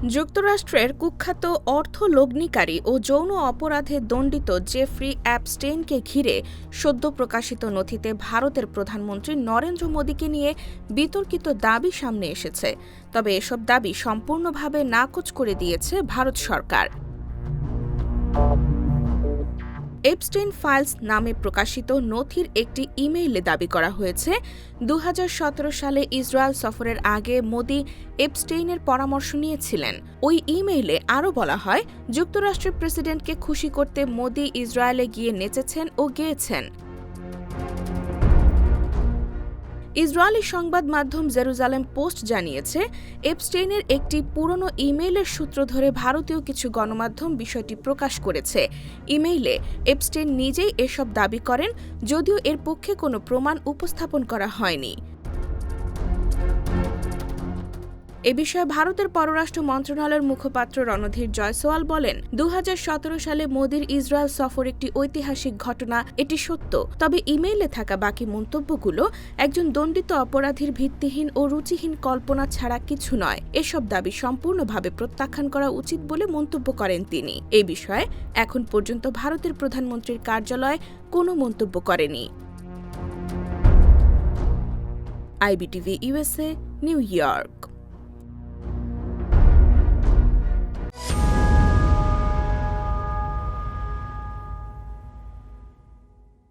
যুক্তরাষ্ট্রের কুখ্যাত অর্থলগ্নিকারী ও যৌন অপরাধে দণ্ডিত জেফ্রি অ্যাপস্টেইনকে ঘিরে সদ্য প্রকাশিত নথিতে ভারতের প্রধানমন্ত্রী নরেন্দ্র মোদীকে নিয়ে বিতর্কিত দাবি সামনে এসেছে। তবে এসব দাবি সম্পূর্ণভাবে নাকচ করে দিয়েছে ভারত সরকার। এপস্টেইন ফাইলস নামে প্রকাশিত নথির একটি ইমেইলে দাবি করা হয়েছে, ২০১৭ সালে ইসরায়েল সফরের আগে মোদি এপস্টেইনের পরামর্শ নিয়েছিলেন। ওই ইমেইলে আরও বলা হয়, যুক্তরাষ্ট্রের প্রেসিডেন্টকে খুশি করতে মোদি ইসরায়েলে গিয়ে নেচেছেন ও গেয়েছেন। ইসরায়েলি সংবাদ মাধ্যম জেরুজালেম পোস্ট জানিয়েছে, এপস্টেইনের একটি পুরনো ইমেইলের সূত্র ধরে ভারতীয় কিছু গণমাধ্যম বিষয়টি প্রকাশ করেছে। ইমেইলে এপস্টেইন নিজেই এসব দাবি করেন, যদিও এর পক্ষে কোনো প্রমাণ উপস্থাপন করা হয়নি। এ বিষয়ে ভারতের পররাষ্ট্র মন্ত্রণালয়ের মুখপাত্র রণধীর জয়সওয়াল বলেন, ২০১৭ সালে মোদির ইসরায়েল সফর একটি ঐতিহাসিক ঘটনা, এটি সত্য। তবে ইমেইলে থাকা বাকি মন্তব্যগুলো একজন দণ্ডিত অপরাধীর ভিত্তিহীন ও রুচিহীন কল্পনা ছাড়া কিছু নয়। এসব দাবি সম্পূর্ণভাবে প্রত্যাখ্যান করা উচিত বলে মন্তব্য করেন তিনি। এ বিষয়ে এখন পর্যন্ত ভারতের প্রধানমন্ত্রীর কার্যালয় কোনো মন্তব্য করেনি। IBTV USA, new York.